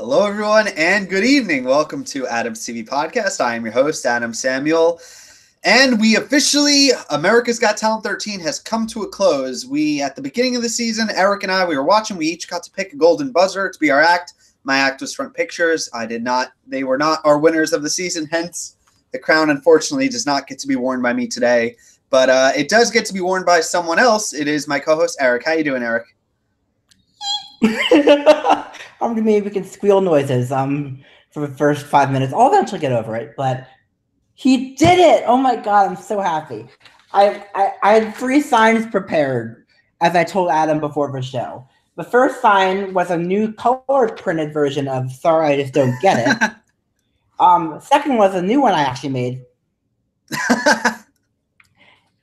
Hello, everyone, and good evening. Welcome to Adam's TV Podcast. I am your host, Adam Samuel. And we officially, America's Got Talent 13 has come to a close. At the beginning of the season, Eric and I, we were watching. We each got to pick a golden buzzer to be our act. My act was Front Pictures. They were not our winners of the season. Hence, the crown, unfortunately, does not get to be worn by me today. But it does get to be worn by someone else. It is my co-host, Eric. How you doing, Eric? I'm gonna maybe we can squeal noises for the first 5 minutes. I'll eventually get over it, but he did it! Oh my god, I'm so happy. I had 3 signs prepared, as I told Adam before the show. The first sign was a new colored printed version of "Sorry, I Just Don't Get It." Second was a new one I actually made.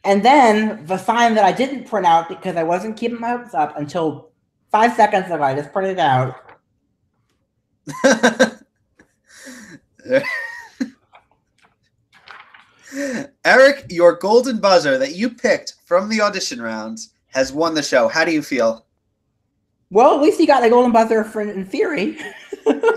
And then the sign that I didn't print out because I wasn't keeping my hopes up until 5 seconds ago. I just printed it out. Eric, your golden buzzer that you picked from the audition rounds has won the show. How do you feel? Well, at least he got a golden buzzer in theory.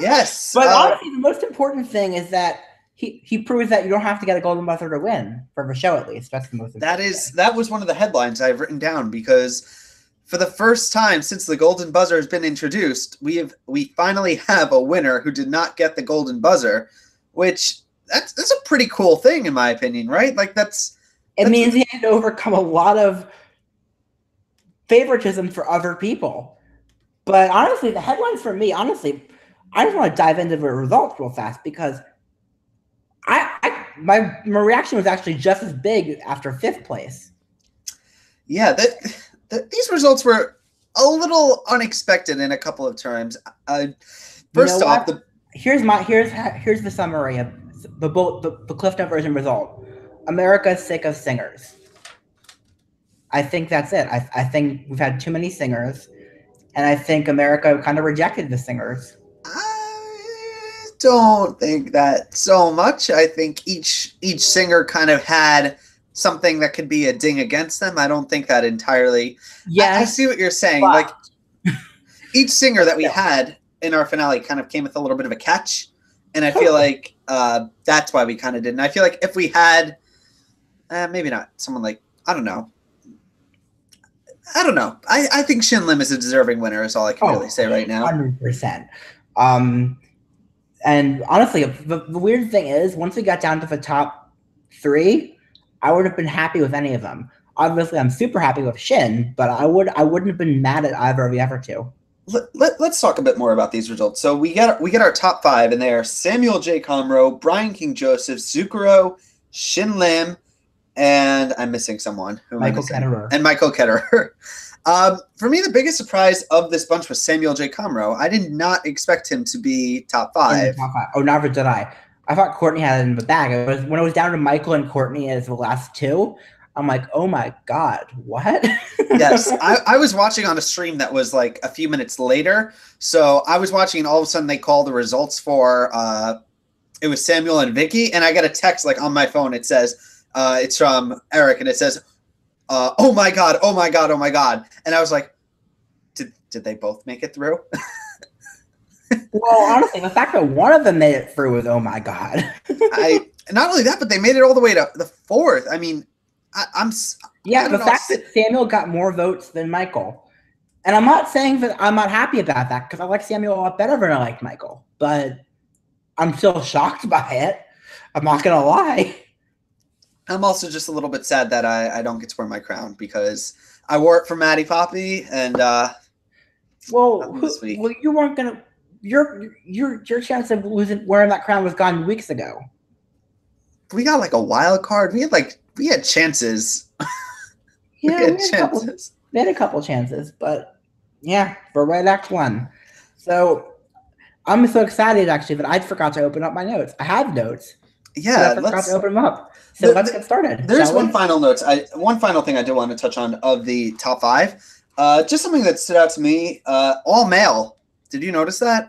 Yes. But honestly, the most important thing is that he proves that you don't have to get a golden buzzer to win for the show. At least that's the most important thing. That was one of the headlines I've written down because for the first time since the golden buzzer has been introduced, we finally have a winner who did not get the golden buzzer, which that's a pretty cool thing in my opinion, right? Like it means he had to overcome a lot of favoritism for other people. But honestly, the headlines for me, honestly, I just want to dive into the results real fast because my reaction was actually just as big after 5th place. Yeah, these results were a little unexpected in a couple of terms. First off, here's the summary of the Cliff Note version result. America's sick of singers. I think that's it. I think we've had too many singers, and I think America kind of rejected the singers. I don't think that so much. I think each singer kind of had something that could be a ding against them. I don't think that entirely. Yeah, I see what you're saying. But, like each singer that we had in our finale kind of came with a little bit of a catch, and I feel like that's why we kind of didn't. I feel like if we had, maybe not someone like I don't know. I think Shin Lim is a deserving winner. Is all I can really say right now. 100%. And honestly, the weird thing is, once we got down to the top 3, I would have been happy with any of them. Obviously, I'm super happy with Shin, but I wouldn't have been mad at either of the other 2. Let's talk a bit more about these results. So we get our top 5, and they are Samuel J. Comroe, Brian King Joseph, Zucchero, Shin Lim, and I'm missing someone. Michael Ketterer. And Michael Ketterer. For me, the biggest surprise of this bunch was Samuel J. Comroe. I did not expect him to be top 5. Oh, neither did I. I thought Courtney had it in the bag. When it was down to Michael and Courtney as the last 2, I'm like, oh my god, what? Yes, I was watching on a stream that was like a few minutes later. So I was watching, and all of a sudden they called the results for it was Samuel and Vicky, and I got a text like on my phone. It says it's from Eric, and it says, "Oh my god, oh my god, oh my god," and I was like, did they both make it through? Well, honestly, the fact that one of them made it through was, oh my god. Not only that, but they made it all the way to the 4th. I mean, the fact that Samuel got more votes than Michael, and I'm not saying that I'm not happy about that because I like Samuel a lot better than I like Michael, but I'm still shocked by it. I'm not gonna lie. I'm also just a little bit sad that I don't get to wear my crown because I wore it for Maddie Poppy, and this week. Well, you weren't gonna. Your chance of wearing that crown was gone weeks ago. We got like a wild card. We had chances. Yeah, we had a couple chances, but yeah, we're right at 1. So I'm so excited actually that I forgot to open up my notes. I have notes. Yeah, I forgot to open them up. So let's get started. There's one final thing I do want to touch on of the top 5. Just something that stood out to me. All male. Did you notice that?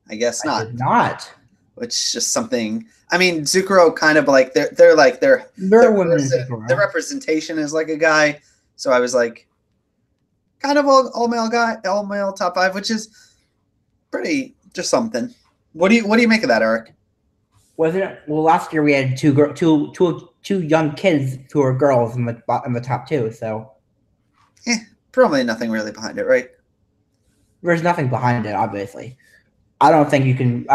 I guess not. I did not. Which is just something. I mean, Zucchero kind of like their women. Their representation is like a guy. So I was like, kind of all male guy, all male top 5, which is pretty just something. What do you make of that, Eric? Wasn't it? Well, last year we had two young kids who are girls in the top two. So Probably nothing really behind it, right? there's nothing behind it, obviously. I don't think you can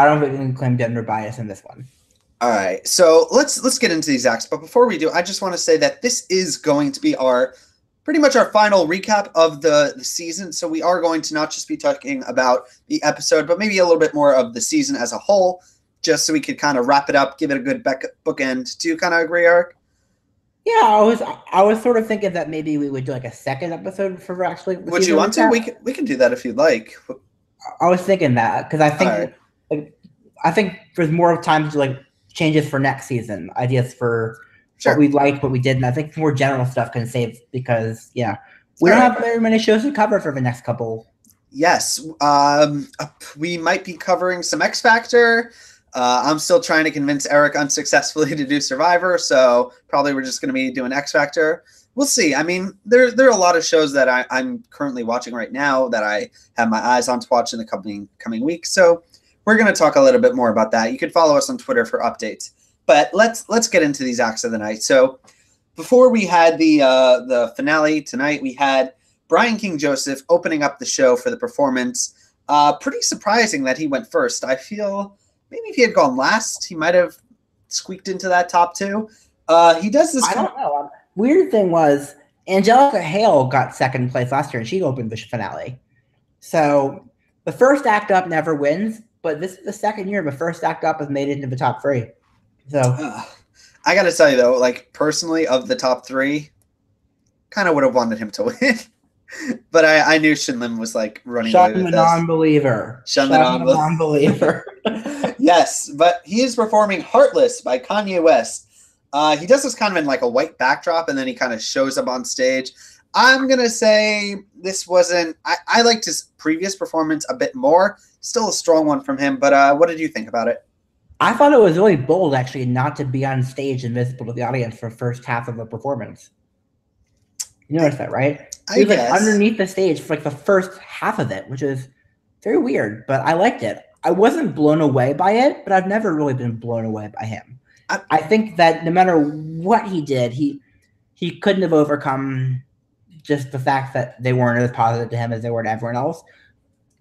claim gender bias in this one. All right, so let's get into these acts. But before we do, I just want to say that this is going to be pretty much our final recap of the season. So we are going to not just be talking about the episode, but maybe a little bit more of the season as a whole, just so we could kind of wrap it up, give it a good bookend. Do you kind of agree, Eric? Yeah, I was sort of thinking that maybe we would do like a second episode for actually. Would you want to? We can do that if you'd like. I was thinking that because I think there's more time to like changes for next season, ideas for what we liked, what we didn't. I think more general stuff can save because we don't have very many shows to cover for the next couple. Yes, we might be covering some X Factor. I'm still trying to convince Eric unsuccessfully to do Survivor, so probably we're just going to be doing X Factor. We'll see. I mean, there are a lot of shows that I'm currently watching right now that I have my eyes on to watch in the coming weeks. So we're going to talk a little bit more about that. You can follow us on Twitter for updates. But let's get into these acts of the night. So before we had the finale tonight, we had Brian King Joseph opening up the show for the performance. Pretty surprising that he went first. I feel maybe if he had gone last, he might have squeaked into that top two. He does this. I don't know. Weird thing was Angelica Hale got second place last year, and she opened the finale. So the first act up never wins, but this is the second year the first act up has made it into the top three. So I got to tell you though, like personally, of the top three, kind of would have wanted him to win. But I knew Shinlim was like running away with this. Shun the non-believer. Yes, but he is performing Heartless by Kanye West. He does this kind of in like a white backdrop, and then he kind of shows up on stage. I'm going to say this wasn't – I liked his previous performance a bit more. Still a strong one from him, but what did you think about it? I thought it was really bold, actually, not to be on stage and visible to the audience for the first half of the performance. You noticed that, right? He was like underneath the stage for like the first half of it, which is very weird, but I liked it. I wasn't blown away by it, but I've never really been blown away by him. I think that no matter what he did, he couldn't have overcome just the fact that they weren't as positive to him as they were to everyone else.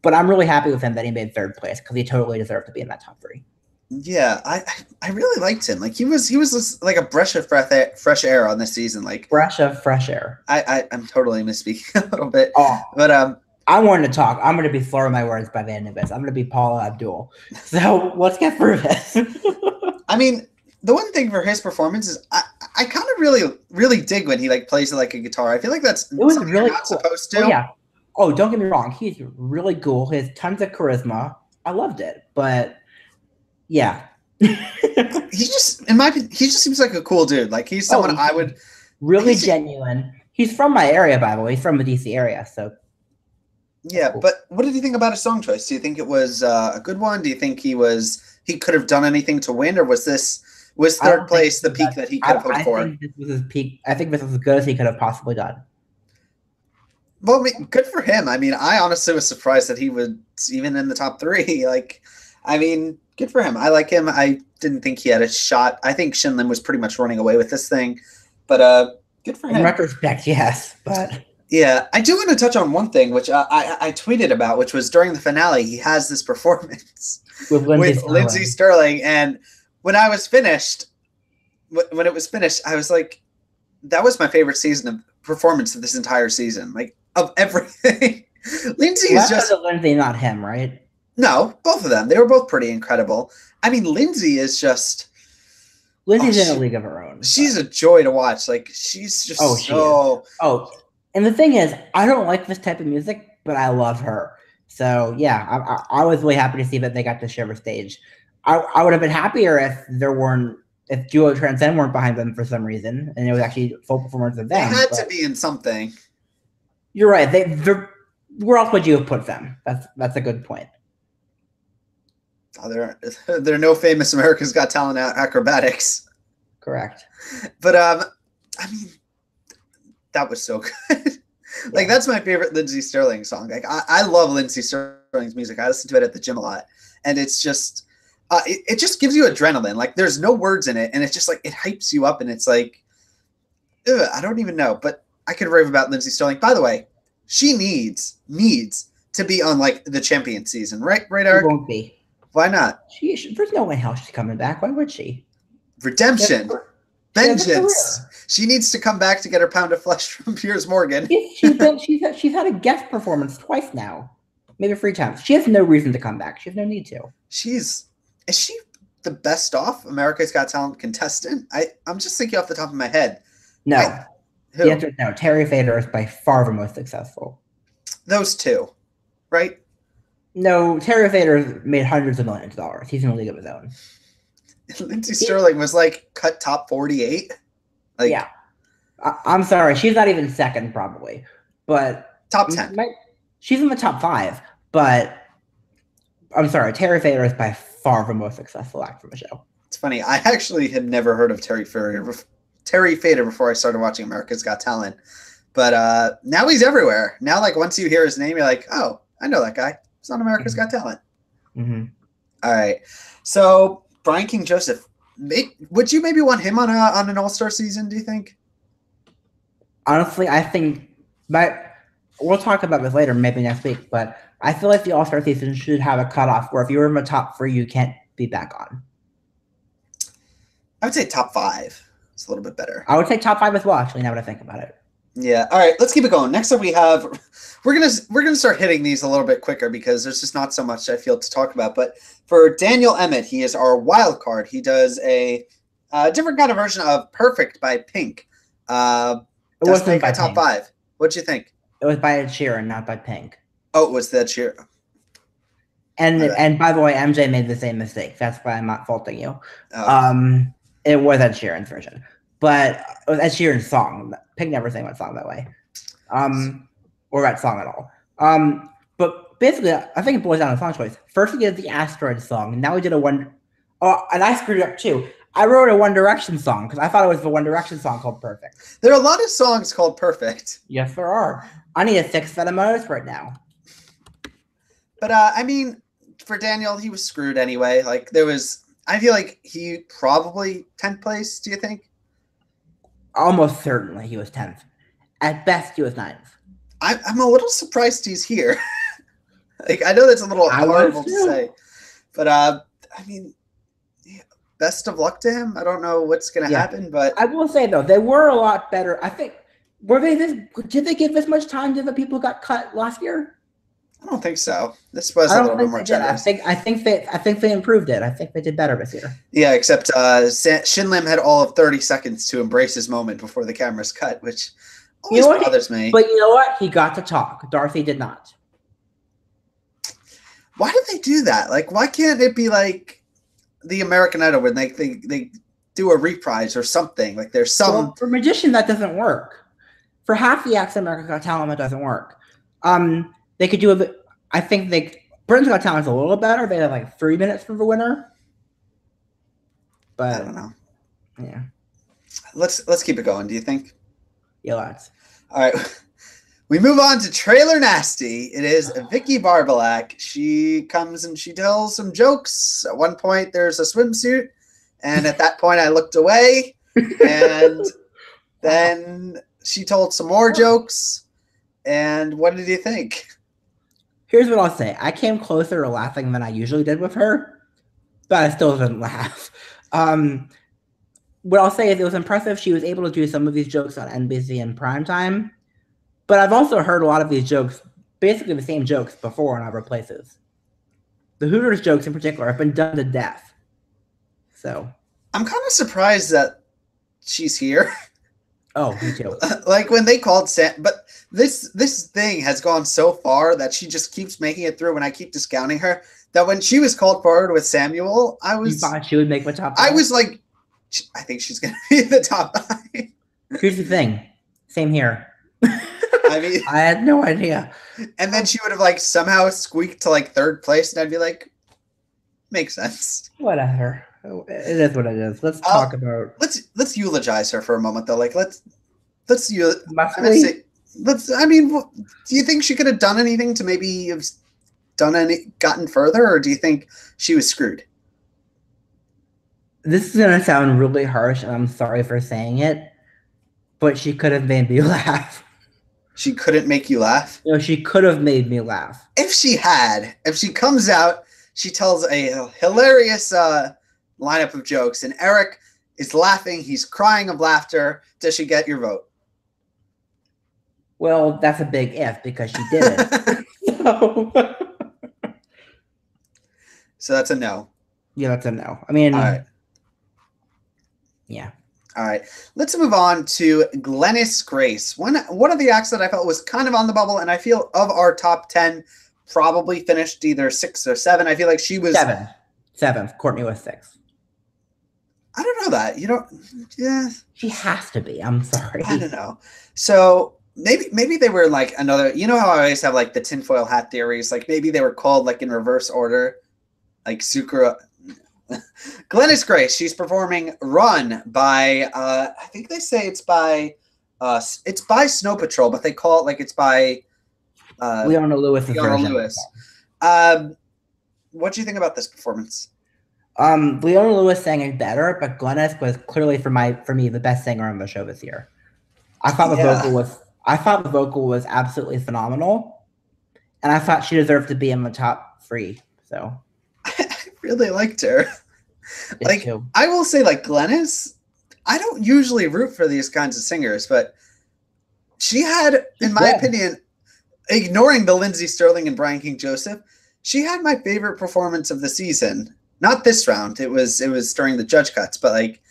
But I'm really happy with him that he made third place because he totally deserved to be in that top three. Yeah, I really liked him. Like he was just like a breath of fresh air on this season. Like breath of fresh air. I'm totally misspeaking a little bit. But I wanted to talk. I'm going to be slurring my words by the end of this. I'm going to be Paula Abdul. So let's get through this. I mean, the one thing for his performance is I kind of really dig when he like plays it like a guitar. I feel like that's something really you're not cool. Supposed to. Oh, yeah. Oh, don't get me wrong. He's really cool. He has tons of charisma. I loved it, but yeah. he just seems like a cool dude. Like he's someone I would really genuine. He's from my area, by the way. He's from the DC area, so. Yeah, cool. But what did you think about his song choice? Do you think it was a good one? Do you think he could have done anything to win, or was third place the peak that he could have hoped for? I think this was his peak. I think this was as good as he could have possibly done. Well, I mean, good for him. I mean, I honestly was surprised that he was even in the top three. Like, I mean, good for him. I like him. I didn't think he had a shot. I think Shinlim was pretty much running away with this thing, but good for him. In retrospect, yes, but yeah, I do want to touch on one thing, which I tweeted about, which was during the finale, he has this performance with Lindsay Sterling, and when it was finished, I was like, that was my favorite performance of this entire season, like of everything. Lindsay is just Lindsay, not him, right? No, both of them. They were both pretty incredible. I mean, Lindsay's in a league of her own. She's a joy to watch. Like she's just and the thing is, I don't like this type of music, but I love her. So yeah, I was really happy to see that they got to share the stage. I would have been happier if Duo Transcend weren't behind them for some reason, and it was actually full performance of them. They had to be in something. You're right. Where else would you have put them? That's a good point. There are no famous America's Got Talent acrobatics. Correct. But I mean, that was so good. Like, that's my favorite Lindsey Sterling song. Like, I love Lindsey Sterling's music. I listen to it at the gym a lot. And it's just, it just gives you adrenaline. Like, there's no words in it. And it's just like, it hypes you up. And it's like, I don't even know. But I could rave about Lindsey Sterling. By the way, she needs to be on, like, the champion season. Right, Eric? She won't be. Why not? There's no way in hell she's coming back. Why would she? Redemption. Vengeance. She needs to come back to get her pound of flesh from Piers Morgan. She's had a guest performance twice now, maybe 3 times. She has no reason to come back. She has no need to. Is she the best off America's Got Talent contestant? I'm just thinking off the top of my head. No. Who? The answer is no. Terry Fader is by far the most successful. Those two, right? No, Terry Fader made hundreds of millions of dollars. He's in a league of his own. Lindsey Sterling was like cut top 48. Like, yeah, I'm sorry, she's not even second probably, but top 10. She's in the top 5. But I'm sorry, Terry Fader is by far the most successful act from the show. It's funny. I actually had never heard of Terry Fader before I started watching America's Got Talent, but now he's everywhere. Now, like, once you hear his name, you're like, oh, I know that guy. He's on America's Got Talent. Mm-hmm. All right, so Brian King Joseph, would you maybe want him on an All-Star season, do you think? Honestly, I think we'll talk about this later, maybe next week, but I feel like the All-Star season should have a cutoff where if you're in the top 3, you can't be back on. I would say top 5. It's a little bit better. I would say top 5 as well, actually, now that I think about it. Yeah. All right, let's keep it going. Next up we have, we're gonna start hitting these a little bit quicker because there's just not so much I feel to talk about. But for Daniel Emmett, he is our wild card. He does a different kind of version of "Perfect" by Pink. It wasn't by top 5. What'd you think? It was by Ed Sheeran, not by Pink. Oh, it was the Ed Sheeran. And by the way, MJ made the same mistake. That's why I'm not faulting you. Oh. It was Ed Sheeran's version, but it was Ed Sheeran's song. Pink never sang that song that way, or that song at all. But basically, I think it boils down to song choice. First, we did the Asteroid song, and now we did a one. Oh, and I screwed it up too. I wrote a One Direction song because I thought it was the One Direction song called Perfect. There are a lot of songs called Perfect. Yes, there are. I need a 6 set of notes right now. But I mean, for Daniel, he was screwed anyway. Like, I feel like he probably 10th place. Do you think? Almost certainly he was 10th. At best, he was 9th. I'm a little surprised he's here. Like, I know that's a little horrible to say, but I mean, yeah, best of luck to him. I don't know what's going to happen, but I will say though, they were a lot better. I think did they give this much time to the people who got cut last year? I don't think so. This was a little bit more generous. I think they improved it. I think they did better this year. Yeah, except Shin Lim had all of 30 seconds to embrace his moment before the cameras cut, which always bothers me. But you know what? He got to talk. Dorothy did not. Why do they do that? Like, why can't it be like the American Idol when they do a reprise or something? Like, there's some... Well, for Magician, that doesn't work. For half the acts in American Got Talent, that doesn't work. They could do a bit. I think Britain's Got Talent's a little better. They have like 3 minutes for the winner. But I don't know. Yeah. Let's keep it going. Do you think? Yeah, let's. All right. We move on to Trailer Nasty. It is Vicky Barbalak. She comes and she tells some jokes. At one point, there's a swimsuit, and at that point, I looked away, and then she told some more jokes. And what did you think? Here's what I'll say. I came closer to laughing than I usually did with her, but I still didn't laugh. What I'll say is it was impressive she was able to do some of these jokes on NBC in primetime, but I've also heard a lot of these jokes, basically the same jokes, before in other places. The Hooters jokes in particular have been done to death. So I'm kind of surprised that she's here. Oh, me too. Like when they called Sam, but this thing has gone so far that she just keeps making it through, and I keep discounting her. That when she was called forward with Samuel, You thought she would make the top 5? I was like, I think she's going to be in the top 5. Here's the thing. Same here. I mean, I had no idea. And then she would have like somehow squeaked to like 3rd place, and I'd be like, makes sense. Whatever. It is what it is. Let's talk about. Let's eulogize her for a moment, though. Like let's Must we? I mean, do you think she could have done anything to maybe have gotten further, or do you think she was screwed? This is gonna sound really harsh, and I'm sorry for saying it, but she could have made me laugh. She couldn't make you laugh? She could have made me laugh. If she comes out, she tells a hilarious lineup of jokes, and Eric is laughing. He's crying of laughter. Does she get your vote? Well, that's a big if because she didn't. So that's a no. Yeah, that's a no. I mean, all right. Yeah. All right. Let's move on to Glennis Grace. One of the acts that I felt was kind of on the bubble, and I feel of our top 10, probably finished either 6 or 7. I feel like she was 7. Courtney was 6. I don't know that. Yeah. She has to be. I'm sorry. I don't know. So maybe they were like another. You know how I always have like the tinfoil hat theories. Like maybe they were called like in reverse order, like Sukra. Glennis Grace. She's performing "Run" by. I think they say it's by Snow Patrol, but they call it like it's by Leona Lewis. What do you think about this performance? Leona Lewis sang it better, but Glennis was clearly for me the best singer on the show this year. I thought the vocal was absolutely phenomenal, and I thought she deserved to be in the top 3. So I really liked her. Like I will say, like Glennis, I don't usually root for these kinds of singers, but she had, in my opinion, ignoring the Lindsey Sterling and Brian King Joseph, she had my favorite performance of the season. Not this round. It was during the judge cuts, but like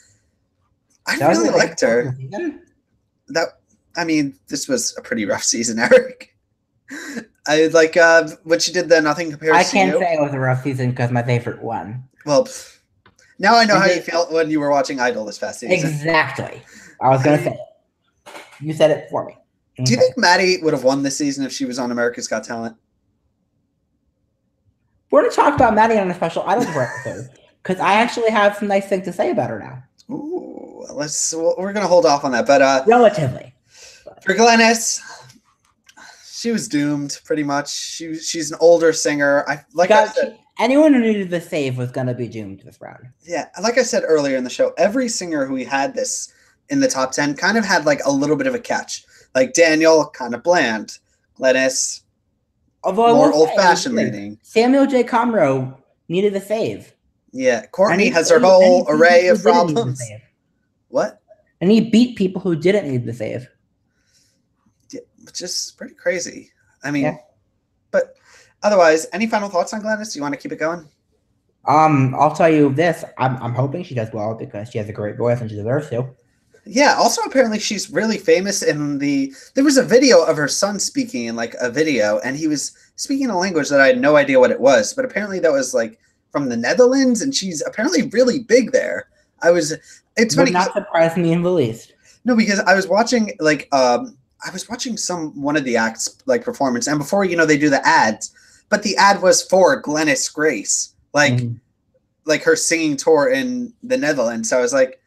I really liked her. This was a pretty rough season, Eric. I like when she did the Nothing Compares to You. I can't say it was a rough season because my favorite won. Well, now I know how you felt when you were watching Idol this past season. Exactly. I was gonna say it. You said it for me. Okay. Do you think Maddie would have won this season if she was on America's Got Talent? We're going to talk about Maddie on a special Idol episode because I actually have some nice things to say about her now. Ooh, we're going to hold off on that, but relatively. For Glennis, she was doomed pretty much. She's an older singer. I said, anyone who needed the save was going to be doomed this round. Yeah, like I said earlier in the show, every singer who we had this in the top 10 kind of had like a little bit of a catch. Like Daniel, kind of bland. Glennis, more old-fashioned leading. Samuel J. Comroe needed the save. Yeah, Courtney has her whole array of problems. What? And he beat people who didn't need the save. Yeah, which is pretty crazy. I mean, but otherwise, any final thoughts on Glennis? Do you want to keep it going? I'll tell you this. I'm hoping she does well because she has a great voice and she deserves to. Yeah, also apparently she's really famous there was a video of her son speaking in like a video, and he was speaking a language that I had no idea what it was, but apparently that was like from the Netherlands, and she's apparently really big there. It's funny. Would not surprise me in the least. No, because I was watching one of the acts like performance, and before they do the ads, but the ad was for Glennis Grace, like her singing tour in the Netherlands. So I was like,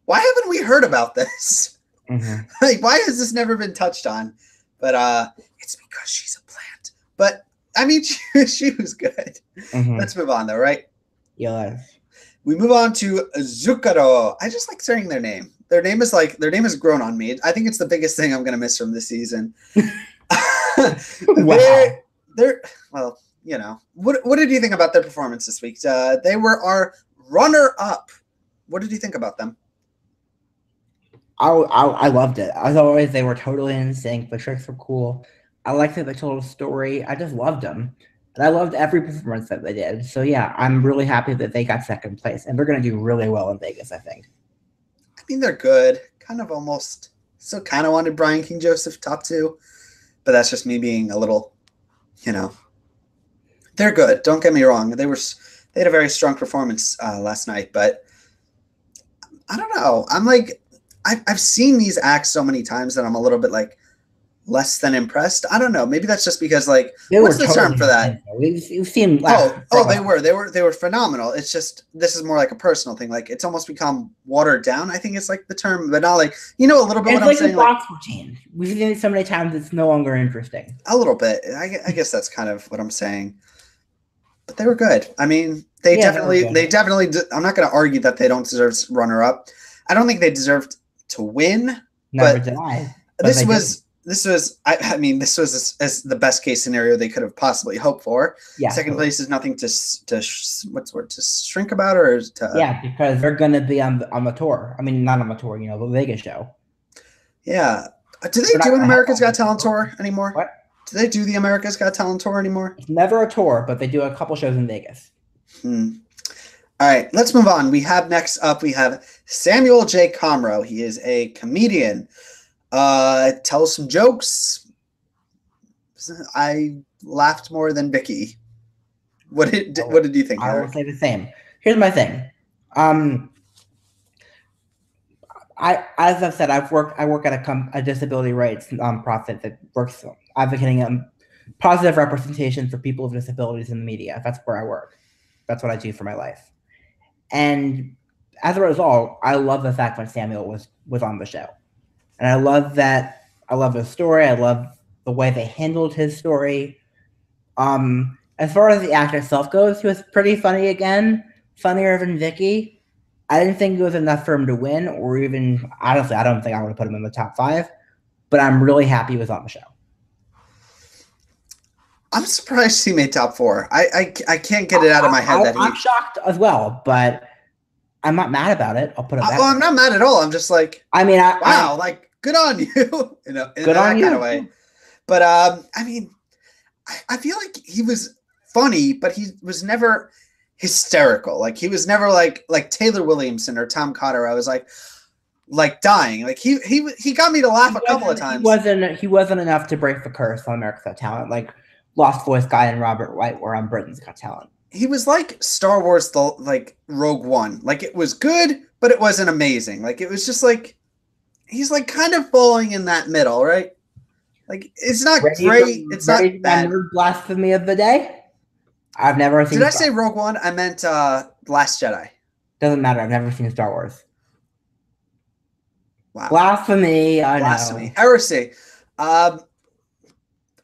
why haven't we heard about this? Mm-hmm. Like, why has this never been touched on? But it's because she's a plant. But I mean, she was good. Mm-hmm. Let's move on, though, right? Yes. We move on to Zucchero. I just like saying their name. Their name has grown on me. I think it's the biggest thing I'm going to miss from this season. Wow. They're well, What did you think about their performance this week? They were our runner-up. What did you think about them? I loved it. As always, they were totally in sync. The tricks were cool. I liked that they told a story. I just loved them. And I loved every performance that they did. So, yeah, I'm really happy that they got second place. And they're going to do really well in Vegas, I think. I mean, they're good. Still kind of wanted Brian King Joseph top 2. But that's just me being a little, They're good. Don't get me wrong. They had a very strong performance last night. But I don't know. I'm like, I've seen these acts so many times that I'm a little bit like, less than impressed. I don't know. Maybe that's just because like They what's were the term for that? We've seen They were phenomenal. It's just this is more like a personal thing. Like it's almost become watered down. I think it's like the term, but not like a little bit. It's what like I'm saying, the box routine. We've seen it so many times; it's no longer interesting. A little bit. I guess that's kind of what I'm saying. But they were good. I mean, they definitely. I'm not going to argue that they don't deserve runner up. I don't think they deserved to win. Never denied. This was the best case scenario they could have possibly hoped for. Yeah, second place is nothing to shrink about or to because they're going to be on the tour. I mean, not on the tour, the Vegas show. Yeah, do they do an America's Got Talent tour anymore? What? Do they do the America's Got Talent tour anymore? It's never a tour, but they do a couple shows in Vegas. All right, let's move on. Next up, we have Samuel J. Comroe. He is a comedian. Tells some jokes. I laughed more than Vicky. What did you think? I will say the same. Here's my thing. As I've said, I work at a disability rights nonprofit that works advocating positive representation for people with disabilities in the media. That's where I work. That's what I do for my life. And as a result, I love the fact when Samuel was on the show. And I love that. I love his story. I love the way they handled his story. As far as the act itself goes, he was pretty funny again. Funnier than Vicky. I didn't think it was enough for him to win, or even, honestly, I don't think I would have put him in the top 5. But I'm really happy he was on the show. I'm surprised he made top 4. I can't get it out of my head I'm shocked as well, but I'm not mad about it. I'll put it back. I'm not mad at all. I'm just like, I mean, wow, good on you. in that kind of way. But I mean, I feel like he was funny, but he was never hysterical. Like he was never like Taylor Williamson or Tom Cotter. I was like dying. Like he got me to laugh a couple of times. He wasn't enough to break the curse on America's Got Talent. Like Lost Voice Guy and Robert White were on Britain's Got Talent. He was like Star Wars, like Rogue One. Like it was good, but it wasn't amazing. Like it was just like he's like kind of falling in that middle, right? Like it's not great. It's not bad. Blasphemy of the day. I've never seen. Did I say Rogue One? I meant Last Jedi. Doesn't matter. I've never seen Star Wars. Wow. Blasphemy. I Blasphemy. know. Heresy.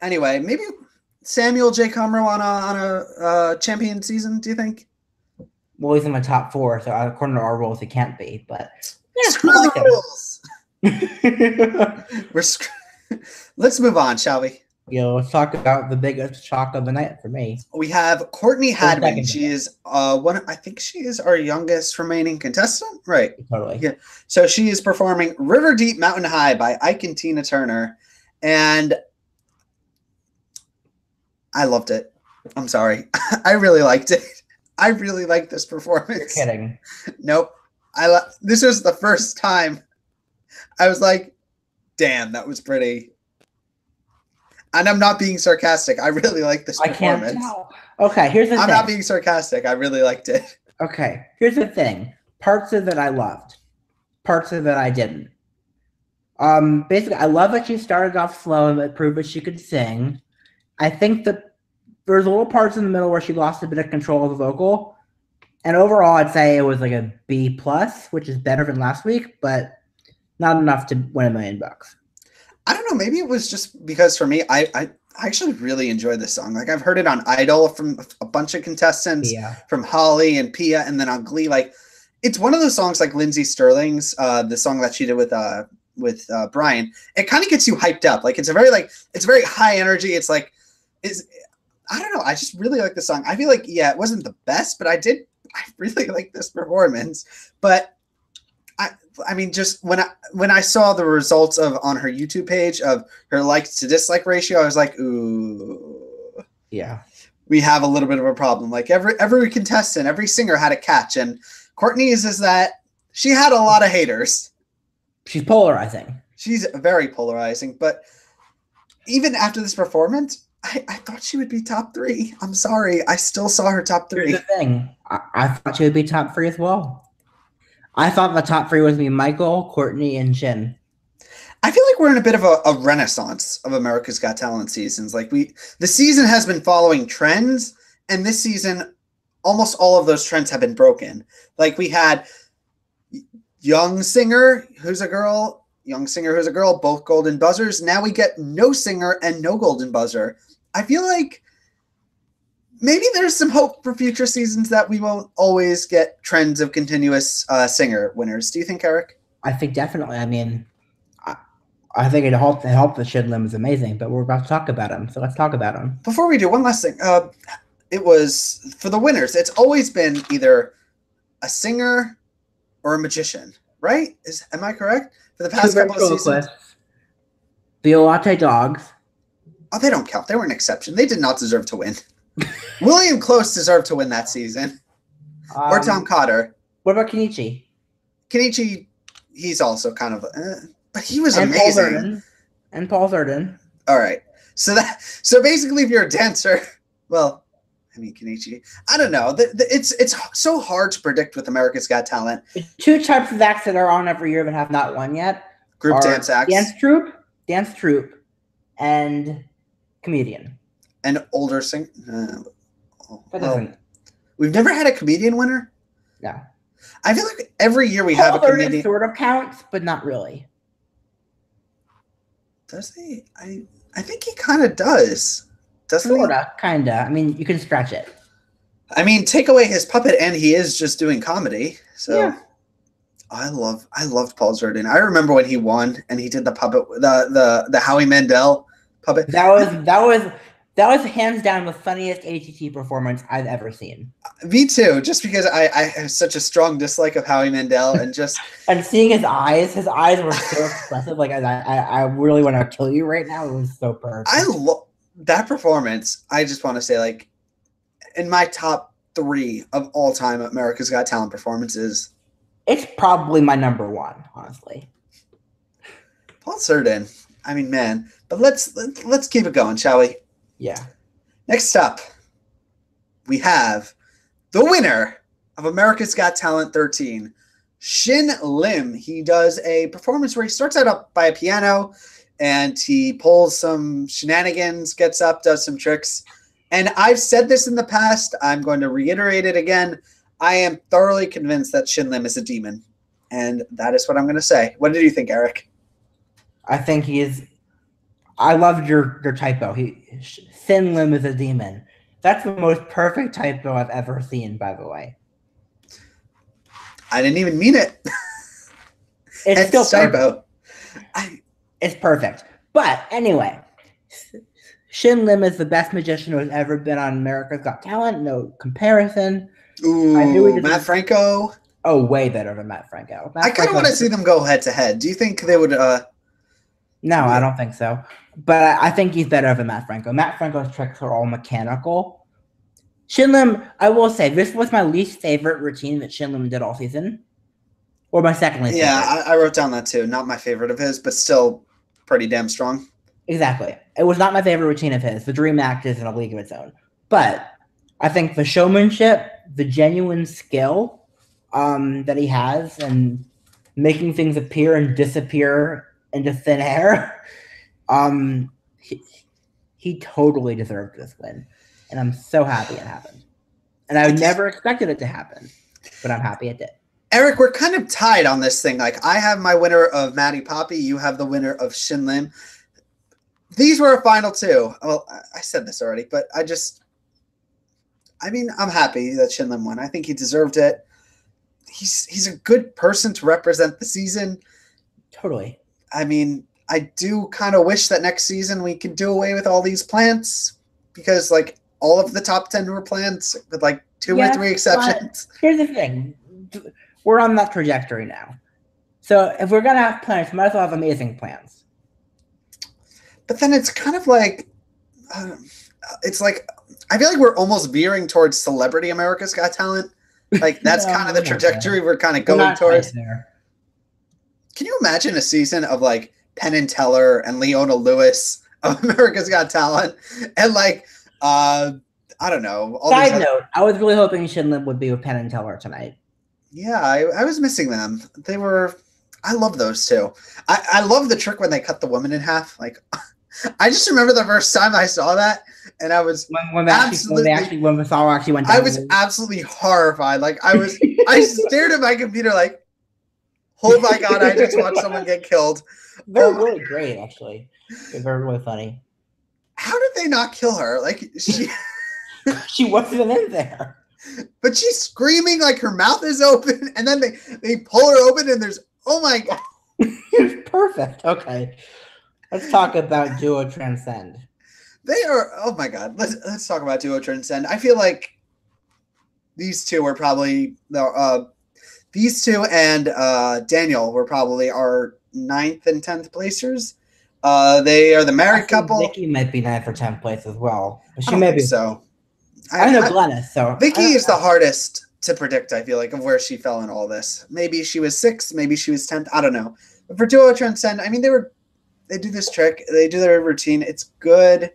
Anyway, maybe Samuel J. Comroe on a champion season. Do you think? Well, he's in my top 4, so according to our rules, he can't be. But yeah, screw the rules. Let's move on, shall we? Let's talk about the biggest shock of the night for me. We have Courtney Hadwin. She is I think she is our youngest remaining contestant, right? Totally. Yeah. So she is performing "River Deep Mountain High" by Ike and Tina Turner, and I loved it. I'm sorry, I really liked it. I really liked this performance. You're kidding? Nope. This was the first time I was like, "Damn, that was pretty." And I'm not being sarcastic. I really like this performance. I can't tell. Okay, here's the thing. I'm not being sarcastic. I really liked it. Okay, here's the thing. Parts of it I loved. Parts of it I didn't. Basically, I love that she started off slow and proved that she could sing. I think that there's little parts in the middle where she lost a bit of control of the vocal. And overall, I'd say it was like a B+, which is better than last week, but not enough to win $1 million. I don't know. Maybe it was just because for me, I actually really enjoyed this song. Like I've heard it on Idol from a bunch of contestants, from Holly and Pia, and then on Glee. Like it's one of those songs like Lindsey Sterling's, the song that she did with Brian. It kind of gets you hyped up. Like it's very high energy. It's like I don't know. I just really like the song. I feel like it wasn't the best, but I really like this performance. But I mean, just when I saw the results on her YouTube page of her likes to dislike ratio, I was like, ooh, yeah, we have a little bit of a problem. Like every contestant, every singer had a catch, and Courtney's is that she had a lot of haters. She's polarizing. She's very polarizing, but even after this performance, I thought she would be top 3. I'm sorry, I still saw her top 3. Here's the thing, I thought she would be top 3 as well. I thought the top 3 was me, Michael, Courtney, and Jen. I feel like we're in a bit of a renaissance of America's Got Talent seasons. Like the season has been following trends, and this season, almost all of those trends have been broken. Like we had young singer who's a girl, both golden buzzers. Now we get no singer and no golden buzzer. I feel like maybe there's some hope for future seasons that we won't always get trends of continuous singer winners. Do you think, Eric? I think definitely. I mean, I think it helped that Shin Lim is amazing, but we're about to talk about him, so let's talk about him. Before we do, one last thing. It was, for the winners, it's always been either a singer or a magician, right? Am I correct? For the past couple of seasons? The Latte Dogs. Oh, they don't count. They were an exception. They did not deserve to win. William Close deserved to win that season. Or Tom Cotter. What about Kenichi? Kenichi, he's also kind of... but he was amazing. Paul Zerden. All right. So basically, if you're a dancer, well, I mean, Kenichi, I don't know. It's so hard to predict with America's Got Talent. The two types of acts that are on every year but have not won yet. Group dance acts. Dance troupe, and comedian. And older singer. That doesn't. We've never had a comedian winner? No. I feel like every year we have a comedian. Sort of counts, but not really. Does he? I think he kind of does. Doesn't he? Sorta, kinda. I mean, you can scratch it. I mean, take away his puppet, and he is just doing comedy. So, yeah. I loved Paul Zerden. I remember when he won, and he did the puppet, the Howie Mandel puppet. That was hands down the funniest ATT performance I've ever seen. Me too, just because I have such a strong dislike of Howie Mandel and just... and seeing his eyes were so expressive. Like, I really want to kill you right now. It was so perfect. I love that performance. I just want to say, like, in my top 3 of all time America's Got Talent performances... It's probably my number 1, honestly. Paul Zerden. I mean, man. But let's keep it going, shall we? Yeah. Next up, we have the winner of America's Got Talent 13, Shin Lim. He does a performance where he starts out up by a piano and he pulls some shenanigans, gets up, does some tricks. And I've said this in the past. I'm going to reiterate it again. I am thoroughly convinced that Shin Lim is a demon. And that is what I'm going to say. What did you think, Eric? I think he is... I loved your typo. Shin Lim is a demon. That's the most perfect typo I've ever seen, by the way. I didn't even mean it. It's still typo. It's perfect. But anyway, Shin Lim is the best magician who has ever been on America's Got Talent. No comparison. Ooh, Matt Franco. Oh, way better than Matt Franco. I kind of want to see them go head to head. Do you think they would... No, I don't think so. But I think he's better than Matt Franco. Matt Franco's tricks are all mechanical. Shin Lim, I will say, this was my least favorite routine that Shin Lim did all season. Or my second least favorite. Yeah, I wrote down that too. Not my favorite of his, but still pretty damn strong. Exactly. It was not my favorite routine of his. The Dream Act is in a league of its own. But I think the showmanship, the genuine skill that he has, and making things appear and disappear into thin air, he totally deserved this win. And I'm so happy it happened. And I never expected it to happen, but I'm happy it did. Eric, we're kind of tied on this thing. Like, I have my winner of Maddie Poppy. You have the winner of Shin Lim. These were a final 2. Well, I said this already, but I'm happy that Shin Lim won. I think he deserved it. He's a good person to represent the season. Totally. I mean, I do kind of wish that next season we could do away with all these plants because, like, all of the top 10 were plants with, like, 2 or 3 exceptions. Here's the thing. We're on that trajectory now. So if we're going to have plants, we might as well have amazing plants. But then it's kind of like, it's like, I feel like we're almost veering towards Celebrity America's Got Talent. Like, that's kind of the trajectory we're kind of going towards. Can you imagine a season of, like, Penn and Teller and Leona Lewis of America's Got Talent? And, like, I don't know. Side note, I was really hoping Shin Lim would be with Penn and Teller tonight. Yeah, I was missing them. I love those two. I love the trick when they cut the woman in half. Like, I just remember the first time I saw that, and I was when the song actually went down. I was absolutely horrified. Like, I stared at my computer like, oh my God, I just watched someone get killed. They're really great, actually. They're really funny. How did they not kill her? Like, she wasn't in there. But she's screaming like her mouth is open, and then they pull her open, and there's, oh my God. It's perfect. Okay. Let's talk about Duo Transcend. They are, oh my God. Let's talk about Duo Transcend. I feel like these two were probably, these two and Daniel were probably our 9th and 10th placers. They are the married couple. Vicky might be 9th or 10th place as well. But she may be. So. I know Glennis, so. Vicky is the hardest to predict, I feel like, of where she fell in all this. Maybe she was 6th, maybe she was 10th. I don't know. But for Duo Transcend, I mean, they do this trick. They do their routine. It's good.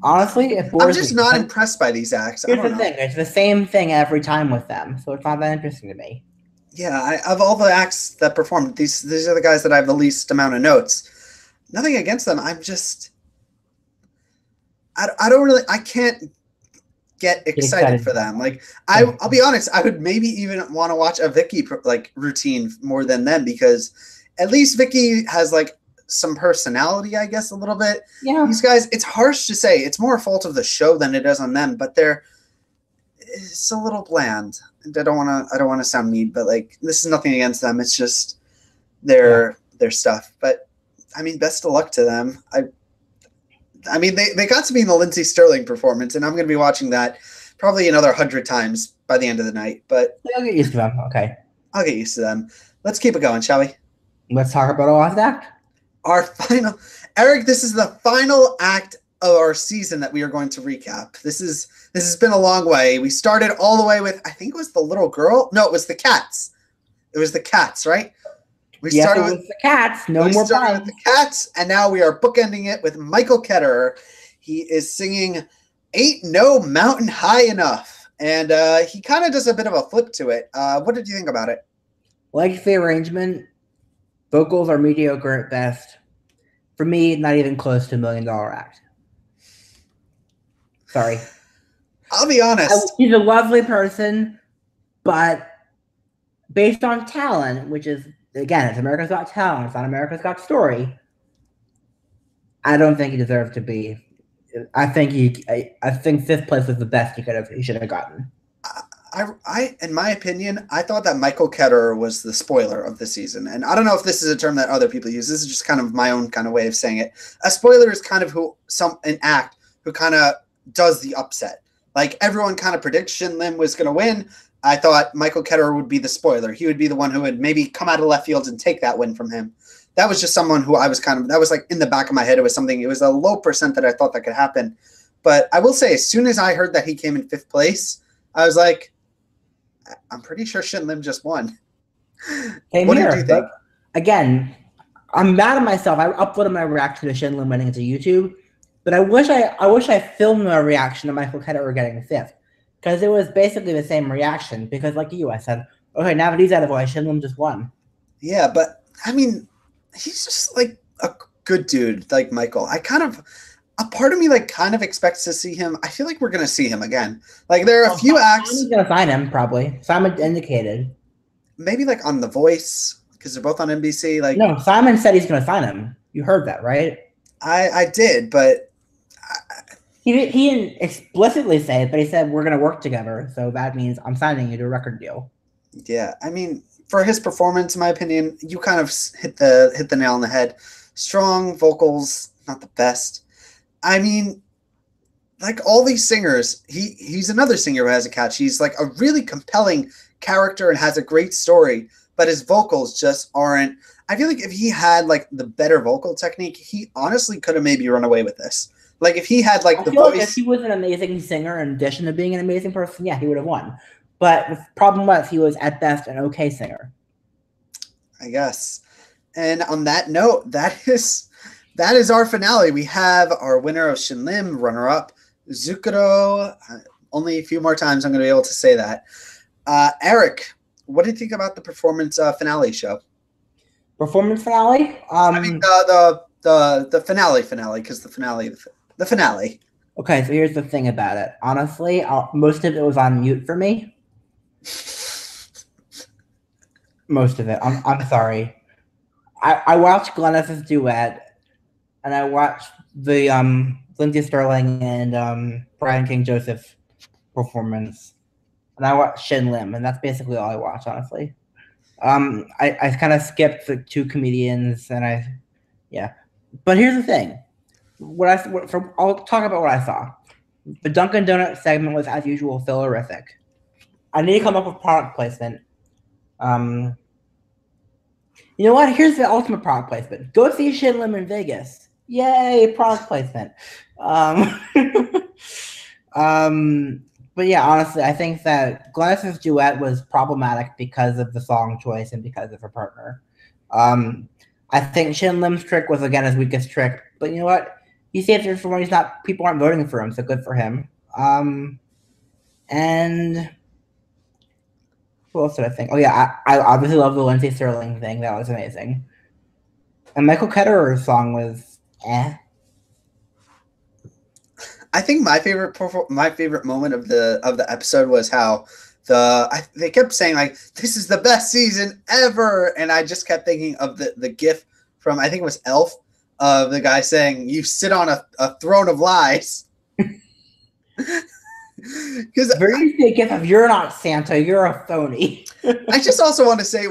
Honestly, I'm just not impressed by these acts. Here's the thing. It's the same thing every time with them, so it's not that interesting to me. Yeah, of all the acts that performed, these are the guys that I have the least amount of notes. Nothing against them. I'm just... I don't really... I can't get excited for them. Like, I'll be honest, I would maybe even want to watch a Vicky routine more than them, because at least Vicky has like some personality, I guess, a little bit. Yeah. These guys, it's harsh to say. It's more a fault of the show than it is on them, but it's a little bland. I don't want to sound mean, but like, this is nothing against them. It's just their stuff. But I mean, best of luck to them. I mean, they got to be in the Lindsey Sterling performance, and I'm going to be watching that probably another 100 times by the end of the night. But I'll get used to them. Okay. I'll get used to them. Let's keep it going, shall we? Let's talk about our last act. Our final, Eric. This is the final act of our season that we are going to recap. This has been a long way. We started all the way with, I think it was the little girl. No, it was the cats. It was the cats, right? We started with the cats. No more started with the cats, and now we are bookending it with Michael Ketterer. He is singing "Ain't No Mountain High Enough," and he kind of does a bit of a flip to it. What did you think about it? Like the arrangement, vocals are mediocre at best. For me, not even close to $1 million act. Sorry. I'll be honest. He's a lovely person, but based on talent, which is, again, it's America's Got Talent, it's not America's Got Story, I don't think he deserved to be. I think 5th place was the best he should have gotten. I, in my opinion, I thought that Michael Ketterer was the spoiler of the season. And I don't know if this is a term that other people use. This is just kind of my own kind of way of saying it. A spoiler is kind of an act who kind of does the upset. Like, everyone kind of predicts Shin Lim was going to win. I thought Michael Ketterer would be the spoiler. He would be the one who would maybe come out of left field and take that win from him. That was just someone who that was like in the back of my head. It was a low percent that I thought that could happen. But I will say, as soon as I heard that he came in 5th place, I was like, I'm pretty sure Shin Lim just won. What did you think? Again, I'm mad at myself. I uploaded my reaction to Shin Lim winning into YouTube, but I wish I filmed my reaction to Michael Ketterer getting 5th, because it was basically the same reaction. Because like you, I said, okay, now that he's out of the way, Shin Lim just won. Yeah, but I mean, he's just like a good dude, like Michael. A part of me kind of expects to see him. I feel like we're going to see him again. Like, there are a few acts. Simon's going to sign him, probably. Simon indicated. Maybe on The Voice, because they're both on NBC. No, Simon said he's going to sign him. You heard that, right? I did, but he didn't explicitly say it, but he said we're going to work together. So that means I'm signing you to a record deal. Yeah, I mean, for his performance, in my opinion, you kind of hit the nail on the head. Strong vocals, not the best. I mean, like all these singers, he's another singer who has a catch. He's like a really compelling character and has a great story, but his vocals just aren't. I feel like if he had the better vocal technique, he honestly could have maybe run away with this. Like, if he had the voice. If he was an amazing singer in addition to being an amazing person, yeah, he would have won. But the problem was he was at best an okay singer. I guess. And on that note, that is our finale. We have our winner of Shin Lim, runner-up Zukuro. Only a few more times I'm going to be able to say that. Eric, what did you think about the performance finale show? Performance finale. I mean the finale because the finale. Okay, so here's the thing about it. Honestly, most of it was on mute for me. Most of it. I'm sorry. I watched Glennis's duet, and I watched the Lindsey Sterling and Brian King Joseph performance, and I watched Shin Lim, and that's basically all I watched, honestly. I kind of skipped the two comedians, and yeah. But here's the thing. I'll talk about what I saw. The Dunkin' Donuts segment was, as usual, fillerific. I need to come up with product placement. You know what? Here's the ultimate product placement. Go see Shin Lim in Vegas. Yay, product placement. But yeah, honestly, I think that Glennis's duet was problematic because of the song choice and because of her partner. I think Shin Lim's trick was, again, his weakest trick. But you know what? He saved it for when people aren't voting for him, so good for him. And what else did I think? Oh yeah, I obviously love the Lindsey Sterling thing. That was amazing. And Michael Ketterer's song was I think my favorite moment of the episode was how they kept saying like, this is the best season ever, and I just kept thinking of the gif from, I think it was Elf, of the guy saying, you sit on a throne of lies. Because very big gif of, you're not Santa, you're a phony. I just also want to say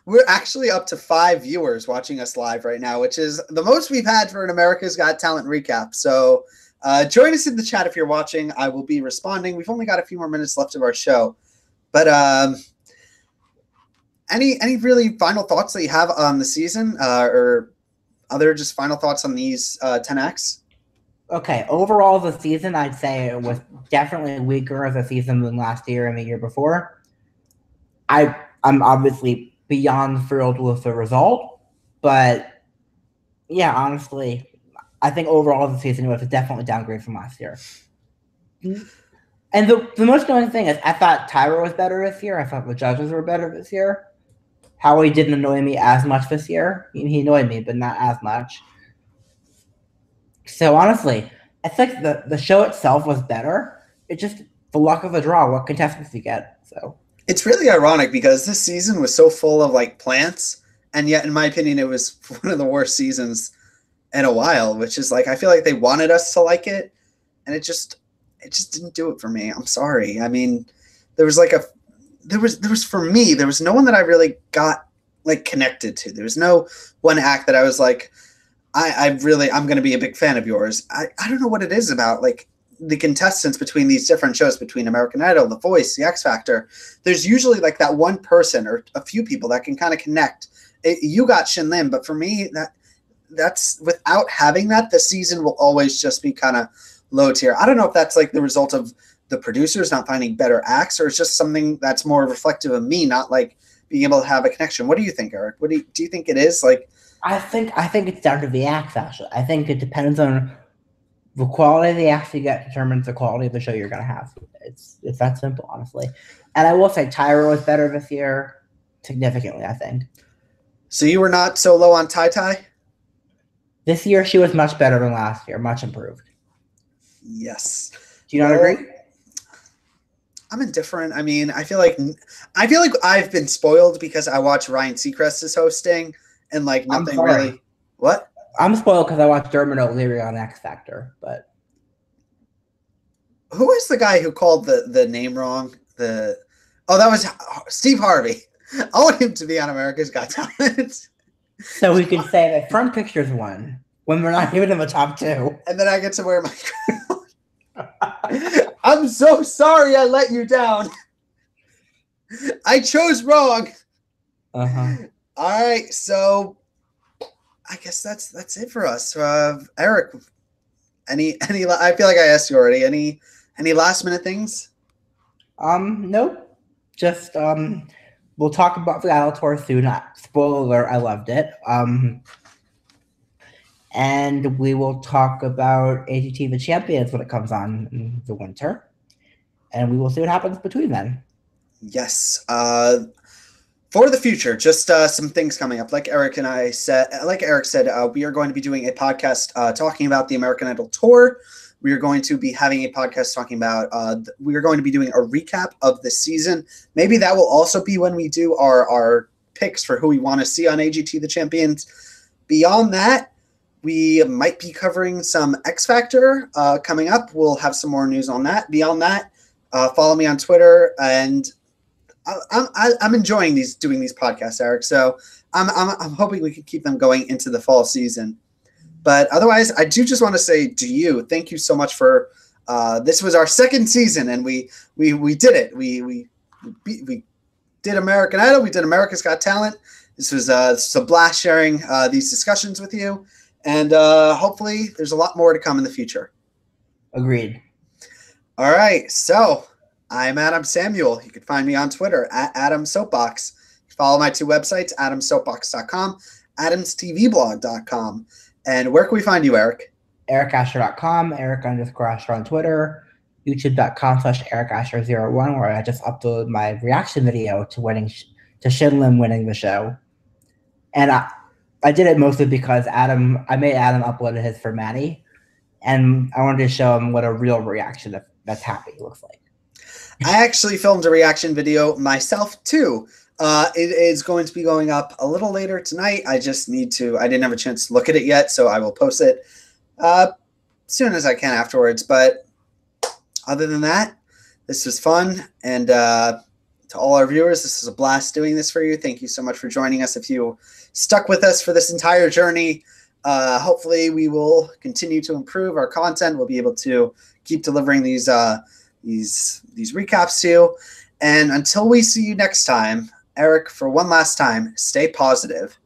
we're actually up to 5 viewers watching us live right now, which is the most we've had for an America's Got Talent recap. So join us in the chat if you're watching. I will be responding. We've only got a few more minutes left of our show. But any really final thoughts that you have on the season, or other just final thoughts on these 10 acts? Okay, overall the season, I'd say it was definitely weaker as a season than last year and the year before. I'm obviously beyond thrilled with the result, but yeah, honestly, I think overall the season was definitely a downgrade from last year. And the most annoying thing is I thought Tyra was better this year. I thought the judges were better this year. Howie didn't annoy me as much this year. He annoyed me, but not as much. So honestly, I think the show itself was better. It's just the luck of the draw, what contestants you get. So it's really ironic because this season was so full of like plants, and yet in my opinion it was one of the worst seasons in a while, which is like, I feel like they wanted us to like it, and it just didn't do it for me. I'm sorry. I mean, there was for me, there was no one that I really got like connected to. There was no one act that I was like, I'm going to be a big fan of yours. I don't know what it is about like the contestants between these different shows, between American Idol, The Voice, The X Factor. There's usually like that one person or a few people that can kind of connect. You got Shin Lim, but for me, that's without having that, the season will always just be kind of low tier. I don't know if that's like the result of the producers not finding better acts, or it's just something that's more reflective of me not like being able to have a connection. What do you think, Eric? Do you think it is like? I think it's down to the acts, actually. I think it depends on the quality of the acts you get determines the quality of the show you're going to have. It's that simple, honestly. And I will say Tyra was better this year, significantly, I think. So you were not so low on Tai Tai? This year she was much better than last year, much improved. Yes. Do you not agree? I'm indifferent. I mean, I feel like I've been spoiled because I watch Ryan Seacrest is hosting. And like nothing really. What? I'm spoiled because I watched Dermot O'Leary on X Factor, but who is the guy who called the name wrong? That was Steve Harvey. I want him to be on America's Got Talent. So we can say that Front Pictures won when we're not even in the top 2, and then I get to wear my crown. I'm so sorry I let you down. I chose wrong. All right, so I guess that's it for us. Eric, any? I feel like I asked you already. Any last minute things? Nope. Just we'll talk about the Idol Tour soon. Spoiler alert, I loved it. And we will talk about AGT The Champions when it comes on in the winter, and we will see what happens between then. Yes. For the future, just some things coming up. Like Eric said, we are going to be doing a podcast talking about the American Idol tour. We are going to be having a podcast talking about. We are going to be doing a recap of the season. Maybe that will also be when we do our picks for who we want to see on AGT the Champions. Beyond that, we might be covering some X Factor coming up. We'll have some more news on that. Beyond that, follow me on Twitter, and I'm enjoying doing these podcasts, Eric. So I'm hoping we can keep them going into the fall season. But otherwise, I do just want to say to you, thank you so much for this was our second season, and we did it. We did American Idol. We did America's Got Talent. This was a blast sharing these discussions with you, and hopefully there's a lot more to come in the future. Agreed. All right, so I'm Adam Samuel. You can find me on Twitter at AdamSoapbox. Follow my two websites, adamsoapbox.com, adamstvblog.com. And where can we find you, Eric? EricAscher.com, Eric_Ascher on Twitter, YouTube.com/EricAscher01, where I just uploaded my reaction video to Shinlim winning the show. And I did it mostly because I made Adam upload his for Maddie, and I wanted to show him what a real reaction that's happy looks like. I actually filmed a reaction video myself, too. It is going to be going up a little later tonight. I didn't have a chance to look at it yet, so I will post it soon as I can afterwards. But other than that, this was fun. And to all our viewers, this is a blast doing this for you. Thank you so much for joining us. If you stuck with us for this entire journey, hopefully we will continue to improve our content. We'll be able to keep delivering these recaps to you. And until we see you next time, Eric, for one last time, stay positive.